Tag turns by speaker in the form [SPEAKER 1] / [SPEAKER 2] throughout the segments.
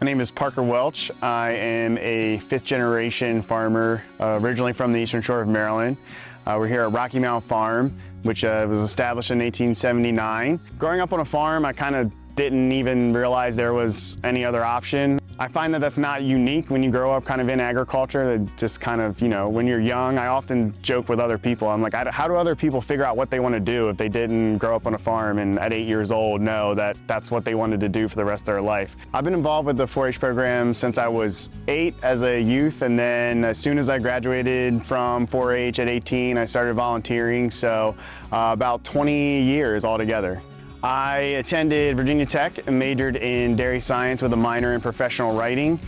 [SPEAKER 1] My name is Parker Welch. I am a fifth-generation farmer, originally from the Eastern Shore of Maryland. We're here at Rocky Mountain Farm, which was established in 1879. Growing up on a farm, I kind of didn't even realize there was any other option. I find that that's not unique when you grow up kind of in agriculture. That just kind of, when you're young, I often joke with other people. I'm like, how do other people figure out what they want to do if they didn't grow up on a farm and at 8 years old know that that's what they wanted to do for the rest of their life? I've been involved with the 4-H program since I was 8 as a youth, and then as soon as I graduated from 4-H at 18, I started volunteering, so about 20 years altogether. I attended Virginia Tech and majored in dairy science with a minor in professional writing.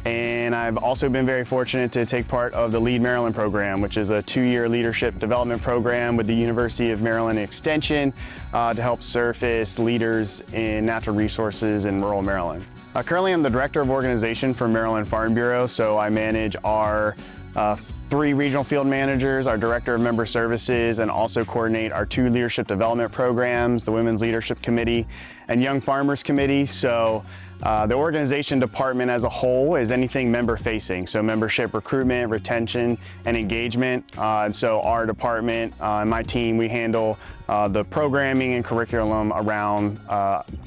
[SPEAKER 1] And I've also been very fortunate to take part of the Lead Maryland program, which is a 2-year leadership development program with the University of Maryland Extension to help surface leaders in natural resources in rural Maryland. Currently, I'm the Director of Organization for Maryland Farm Bureau, so I manage our 3 regional field managers, our Director of Member Services, and also coordinate our 2 leadership development programs, the Women's Leadership Committee and Young Farmers Committee. So the organization department as a whole is anything member-facing, so membership recruitment, retention, and engagement. And so our department and my team, we handle the programming and curriculum around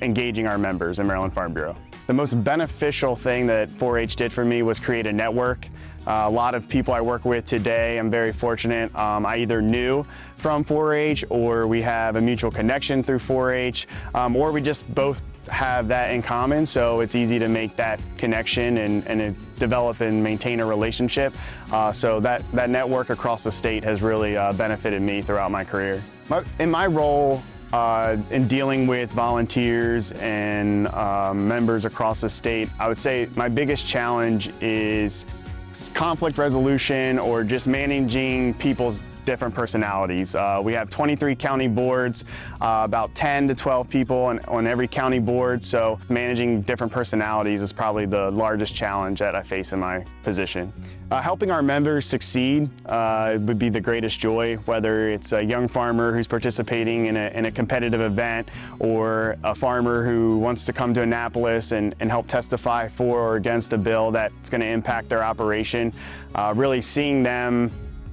[SPEAKER 1] engaging our members in Maryland Farm Bureau. The most beneficial thing that 4-H did for me was create a network. A lot of people I work with today, I'm very fortunate, I either knew from 4-H, or we have a mutual connection through 4-H, or we just both have that in common, so it's easy to make that connection and develop and maintain a relationship. So that network across the state has really benefited me throughout my career. In my role, in dealing with volunteers and members across the state, I would say my biggest challenge is conflict resolution, or just managing people's different personalities. We have 23 county boards, about 10 to 12 people on every county board, so managing different personalities is probably the largest challenge that I face in my position. Helping our members succeed would be the greatest joy, whether it's a young farmer who's participating in a competitive event, or a farmer who wants to come to Annapolis and help testify for or against a bill that's going to impact their operation. Really seeing them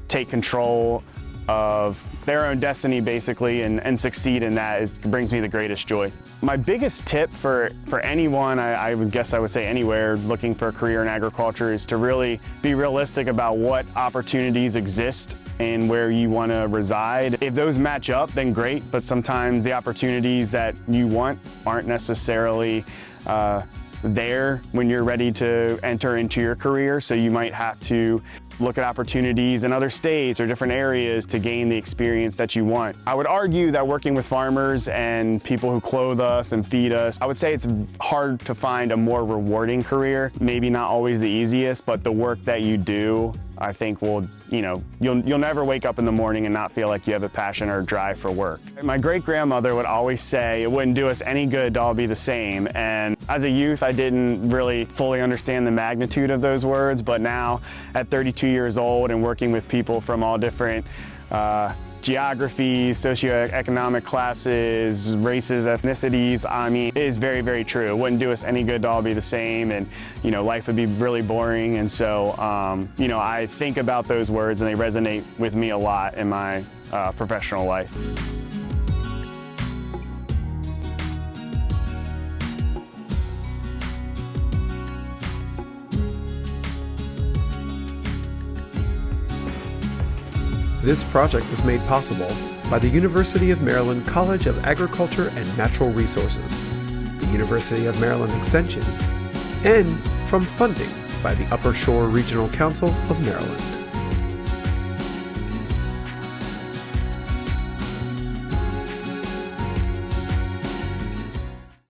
[SPEAKER 1] take control of their own destiny, basically, and succeed in that brings me the greatest joy. My biggest tip for anyone, I would guess I would say anywhere looking for a career in agriculture, is to really be realistic about what opportunities exist and where you want to reside. If those match up, then great, but sometimes the opportunities that you want aren't necessarily there when you're ready to enter into your career, so you might have to look at opportunities in other states or different areas to gain the experience that you want. I would argue that working with farmers and people who clothe us and feed us, I would say it's hard to find a more rewarding career. Maybe not always the easiest, but the work that you do, I think will, you'll never wake up in the morning and not feel like you have a passion or a drive for work. My great-grandmother would always say it wouldn't do us any good to all be the same. And as a youth, I didn't really fully understand the magnitude of those words, but now at 32 years old and working with people from all different geographies, socioeconomic classes, races, ethnicities, I mean, it is very, very true. It wouldn't do us any good to all be the same, and life would be really boring. And so, I think about those words and they resonate with me a lot in my professional life.
[SPEAKER 2] This project was made possible by the University of Maryland College of Agriculture and Natural Resources, the University of Maryland Extension, and from funding by the Upper Shore Regional Council of Maryland.